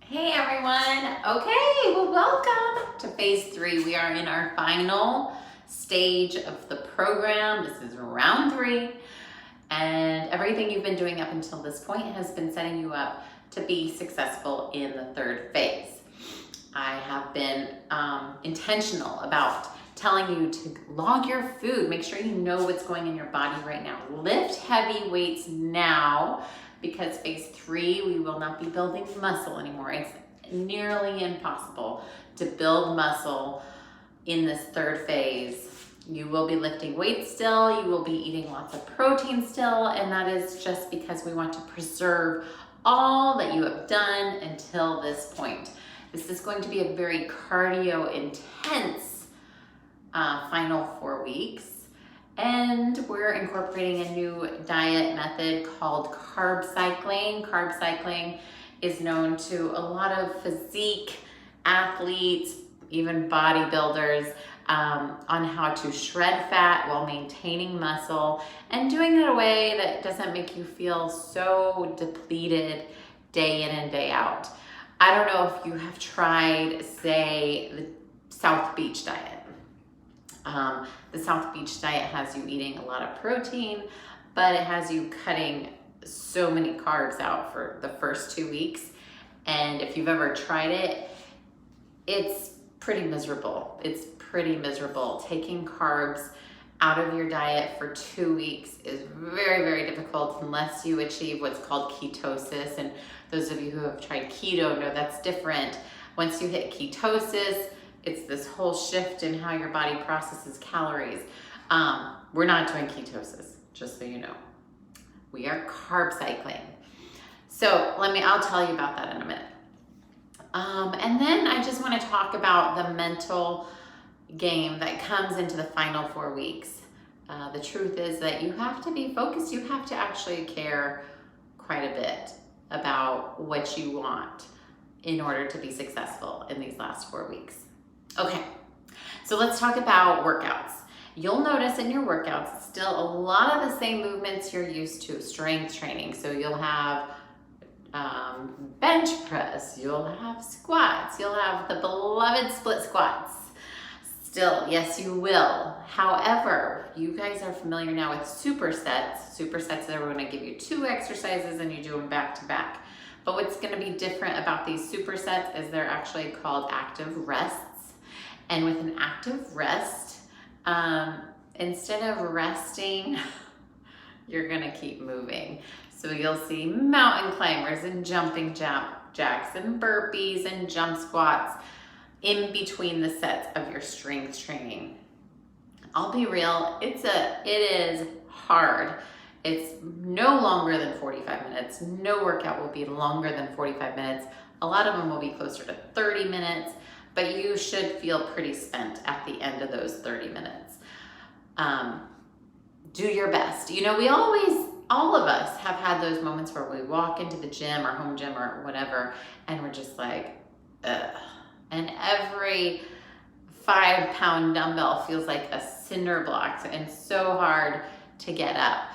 Hey everyone. Okay, well, welcome to phase 3. We are in our final stage of the program. This is round 3, and everything you've been doing up until this point has been setting you up to be successful in the third phase. I have been intentional about telling you to log your food. Make sure you know what's going in your body right now. Lift heavy weights now, because phase 3, we will not be building muscle anymore. It's nearly impossible to build muscle in this third phase. You will be lifting weights still, you will be eating lots of protein still, and that is just because we want to preserve all that you have done until this point. This is going to be a very cardio intense final 4 weeks. And we're incorporating a new diet method called Carb Cycling. Carb Cycling is known to a lot of physique athletes, even bodybuilders, on how to shred fat while maintaining muscle and doing it in a way that doesn't make you feel so depleted day in and day out. I don't know if you have tried, say, the South Beach diet. The South Beach diet has you eating a lot of protein, but it has you cutting so many carbs out for the first 2 weeks. And if you've ever tried it, it's pretty miserable. It's pretty miserable. Taking carbs out of your diet for 2 weeks is very, very difficult unless you achieve what's called ketosis. And those of you who have tried keto know that's different. Once you hit ketosis, it's this whole shift in how your body processes calories. We're not doing ketosis, just so you know. We are carb cycling. So I'll tell you about that in a minute. And then I just want to talk about the mental game that comes into the final 4 weeks. The truth is that you have to be focused. You have to actually care quite a bit about what you want in order to be successful in these last 4 weeks. Okay, so let's talk about workouts. You'll notice in your workouts still a lot of the same movements you're used to, strength training. So you'll have bench press, you'll have squats, you'll have the beloved split squats. Still, yes, you will. However, you guys are familiar now with supersets. Supersets are going to give you 2 exercises and you do them back to back. But what's going to be different about these supersets is they're actually called active rests. And with an active rest, instead of resting, you're gonna keep moving. So you'll see mountain climbers and jumping jacks and burpees and jump squats in between the sets of your strength training. I'll be real, it is hard. It's no longer than 45 minutes. No workout will be longer than 45 minutes. A lot of them will be closer to 30 minutes. But you should feel pretty spent at the end of those 30 minutes. Do your best. You know, all of us have had those moments where we walk into the gym or home gym or whatever, and we're just like, ugh. And every 5-pound dumbbell feels like a cinder block and so hard to get up.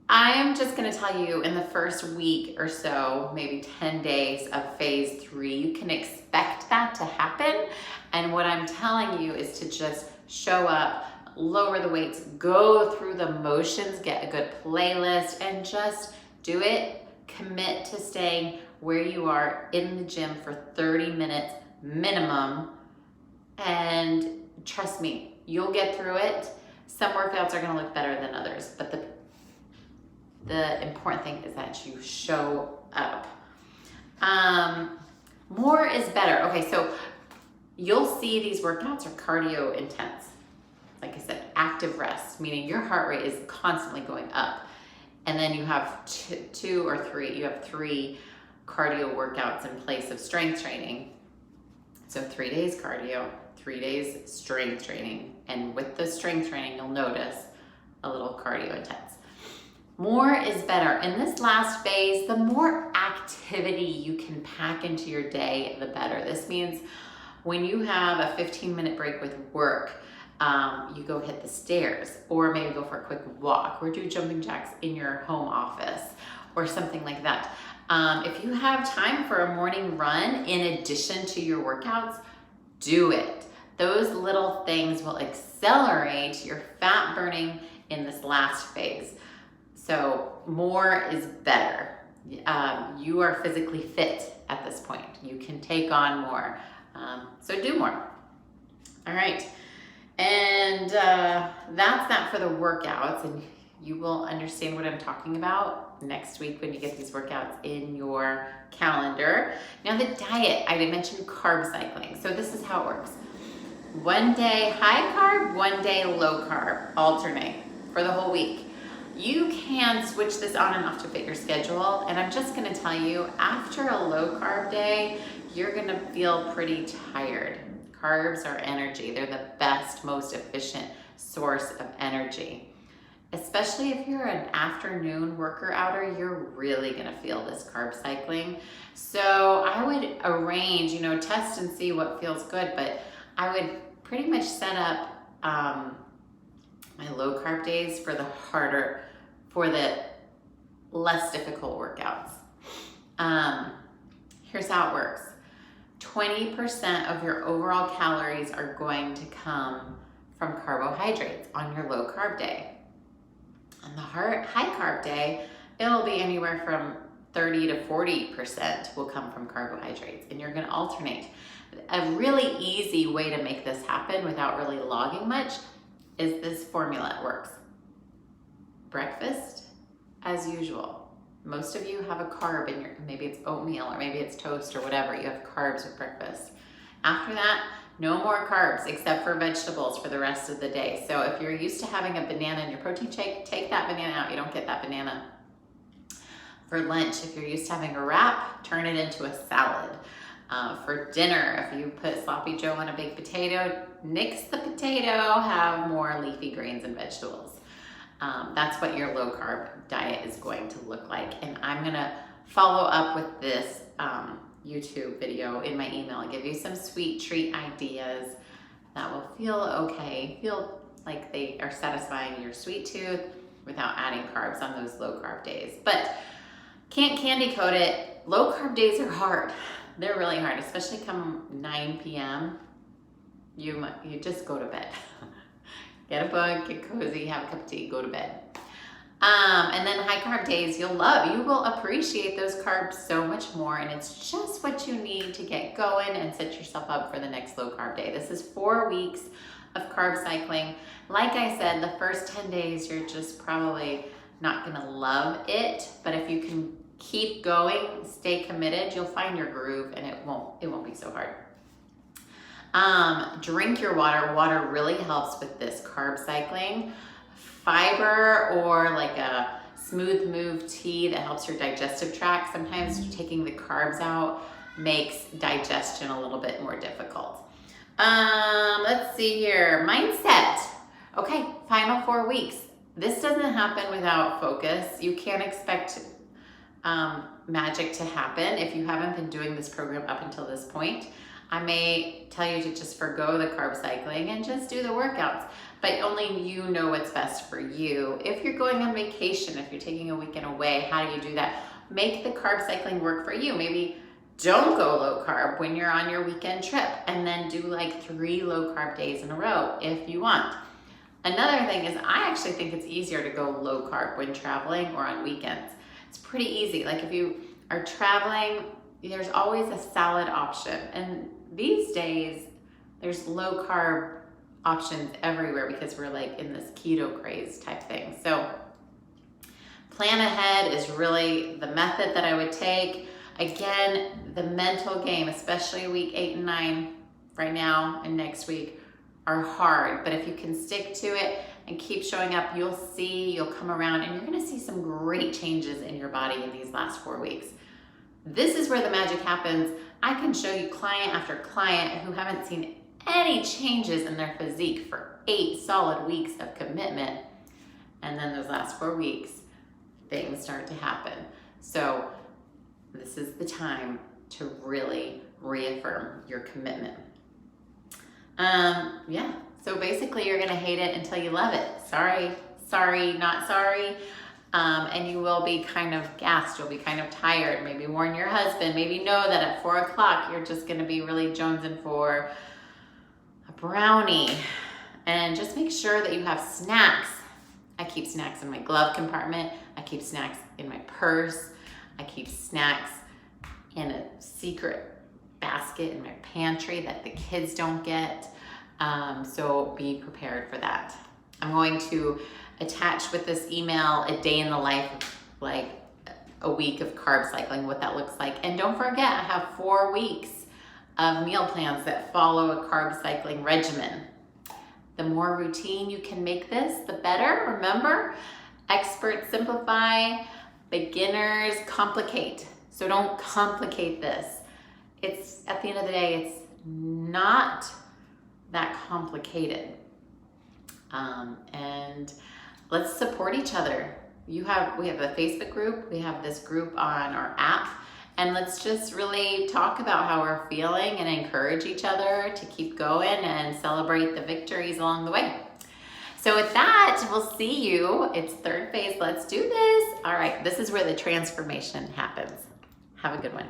I am just going to tell you, in the first week or so, maybe 10 days of phase 3, you can expect that to happen. And what I'm telling you is to just show up, lower the weights, go through the motions, get a good playlist, and just do it. Commit to staying where you are in the gym for 30 minutes minimum. And trust me, you'll get through it. Some workouts are going to look better than others, but the important thing is that you show up. More is better. Okay, so you'll see these workouts are cardio intense. Like I said, active rest, meaning your heart rate is constantly going up. And then you have 2 or 3, you have 3 cardio workouts in place of strength training. So 3 days cardio, 3 days strength training. And with the strength training, you'll notice a little cardio intense. More is better. In this last phase, the more activity you can pack into your day, the better. This means when you have a 15-minute break with work, you go hit the stairs, or maybe go for a quick walk, or do jumping jacks in your home office, or something like that. If you have time for a morning run in addition to your workouts, do it. Those little things will accelerate your fat burning in this last phase. So more is better. You are physically fit at this point. You can take on more. So do more. All right. And that's that for the workouts. And you will understand what I'm talking about next week when you get these workouts in your calendar. Now the diet, I did mention carb cycling. So this is how it works. One day high carb, one day low carb, alternate for the whole week. You can switch this on and off to fit your schedule. And I'm just gonna tell you, after a low carb day, you're gonna feel pretty tired. Carbs are energy. They're the best, most efficient source of energy. Especially if you're an afternoon worker-outer, you're really gonna feel this carb cycling. So I would arrange, test and see what feels good, but I would pretty much set up my low carb days for the less difficult workouts. Here's how it works. 20% of your overall calories are going to come from carbohydrates on your low carb day. On the high carb day, it'll be anywhere from 30 to 40% will come from carbohydrates, and you're gonna alternate. A really easy way to make this happen without really logging much is this formula. It works. Breakfast, as usual. Most of you have a carb in maybe it's oatmeal or maybe it's toast or whatever. You have carbs with breakfast. After that, no more carbs except for vegetables for the rest of the day. So if you're used to having a banana in your protein shake, take that banana out. You don't get that banana. For lunch, if you're used to having a wrap, turn it into a salad. For dinner, if you put sloppy joe on a baked potato, nix the potato, have more leafy grains and vegetables. That's what your low carb diet is going to look like. And I'm gonna follow up with this YouTube video in my email. I'll give you some sweet treat ideas that will feel okay, feel like they are satisfying your sweet tooth without adding carbs on those low carb days. But can't candy coat it. Low carb days are hard. They're really hard, especially come 9 p.m. You just go to bed. Get a book, get cozy, have a cup of tea, go to bed. And then high carb days you will appreciate those carbs so much more, and it's just what you need to get going and set yourself up for the next low carb day. This is 4 weeks of carb cycling. Like I said, the first 10 days you're just probably not gonna love it, but if you can keep going, stay committed, you'll find your groove and it won't be so hard. Drink your water. Water really helps with this carb cycling. Fiber or like a smooth move tea that helps your digestive tract. Sometimes taking the carbs out makes digestion a little bit more difficult. Let's see here. Mindset. Okay, final 4 weeks. This doesn't happen without focus. You can't expect magic to happen if you haven't been doing this program up until this point. I may tell you to just forgo the carb cycling and just do the workouts, but only you know what's best for you. If you're going on vacation, if you're taking a weekend away, how do you do that? Make the carb cycling work for you. Maybe don't go low carb when you're on your weekend trip, and then do like 3 low carb days in a row if you want. Another thing is I actually think it's easier to go low carb when traveling or on weekends. It's pretty easy. Like if you are traveling, there's always a salad option. And these days, there's low carb options everywhere because we're like in this keto craze type thing. So plan ahead is really the method that I would take. Again, the mental game, especially week 8 and 9 right now and next week, are hard. But if you can stick to it and keep showing up, you'll come around and you're gonna see some great changes in your body in these last 4 weeks. This is where the magic happens. I can show you client after client who haven't seen any changes in their physique for 8 solid weeks of commitment. And then those last 4 weeks, things start to happen. So this is the time to really reaffirm your commitment. So basically you're gonna hate it until you love it. Sorry, not sorry. and you will be kind of gassed, you'll be kind of tired. Maybe warn your husband, maybe know that at 4 o'clock you're just gonna be really jonesing for a brownie. And just make sure that you have snacks. I keep snacks in my glove compartment. I keep snacks in my purse. I keep snacks in a secret basket in my pantry that the kids don't get. So be prepared for that. I'm going to attach with this email a day in the life of like a week of carb cycling, what that looks like. And don't forget, I have 4 weeks of meal plans that follow a carb cycling regimen. The more routine you can make this, the better. Remember, experts simplify, beginners complicate. So don't complicate this. It's, at the end of the day, it's not that complicated. And let's support each other. We have a Facebook group, we have this group on our app, and let's just really talk about how we're feeling and encourage each other to keep going and celebrate the victories along the way. So with that, we'll see you. It's third phase, let's do this. All right, this is where the transformation happens. Have a good one.